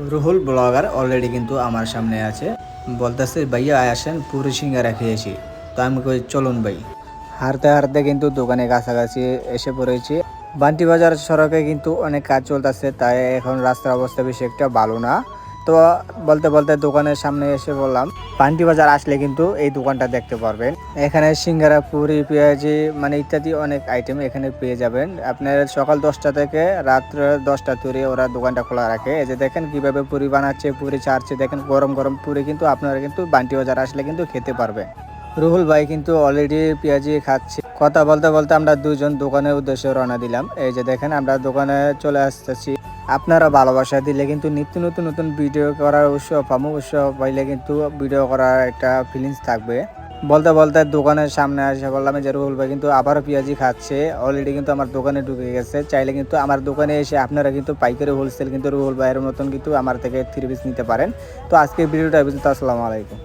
Ruhul blogger already কিন্তু আমার সামনে আছে, বলতেছে ভাইয়া আসেন পুরি সিঙ্গারা খেয়েছি। তো আমি কই চলুন ভাই। হারতে হারতে কিন্তু দোকানে কাছাকাছি এসে পড়েছি। বান্টি বাজার সড়কে কিন্তু অনেক কাজ চলতেছে, তাই এখন রাস্তার অবস্থা বেশি একটা ভালো না। তো বলতে বলতে দোকানের সামনে এসে বললাম, বান্টি বাজার আসলে কিন্তু এই দোকানটা দেখতে পারবেন। এখানে সিঙ্গারা, পুরি, পেঁয়াজি মানে ইত্যাদি অনেক আইটেম এখানে পেয়ে যাবেন। আপনার সকাল 10টা থেকে রাত্র 10টা তৈরি ওরা দোকানটা খোলা রাখে। এই যে দেখেন কিভাবে পুরি বানাচ্ছে, পুরি ছাড়ছে, দেখেন গরম গরম পুরি কিন্তু আপনারা কিন্তু বান্টি বাজার আসলে কিন্তু খেতে পারবেন। রুহুল ভাই কিন্তু অলরেডি পেঁয়াজি খাচ্ছে। কথা বলতে বলতে আমরা দুজন দোকানের উদ্দেশ্যে রওনা দিলাম। এই যে দেখেন আমরা দোকানে চলে আসতেছি। আপনারা ভালোবাসা দিলে কিন্তু নিত্য নতুন নতুন ভিডিও করার উৎসাহ পাবো, উৎসাহ পাইলে কিন্তু ভিডিও করার একটা ফিলিংস থাকবে। বলতে বলতে দোকানের সামনে এসে বললাম যে রুহুল ভাই কিন্তু আবারও পেঁয়াজি খাচ্ছে। অলরেডি কিন্তু আমার দোকানে ঢুকে গেছে। চাইলে কিন্তু আমার দোকানে এসে আপনারা কিন্তু পাইকারি হোলসেল কিন্তু রুহুল ভাইয়ের মতন কিন্তু আমার থেকে 3 পিস নিতে পারেন। তো আজকের ভিডিওটা পর্যন্ত। আসসালামু আলাইকুম।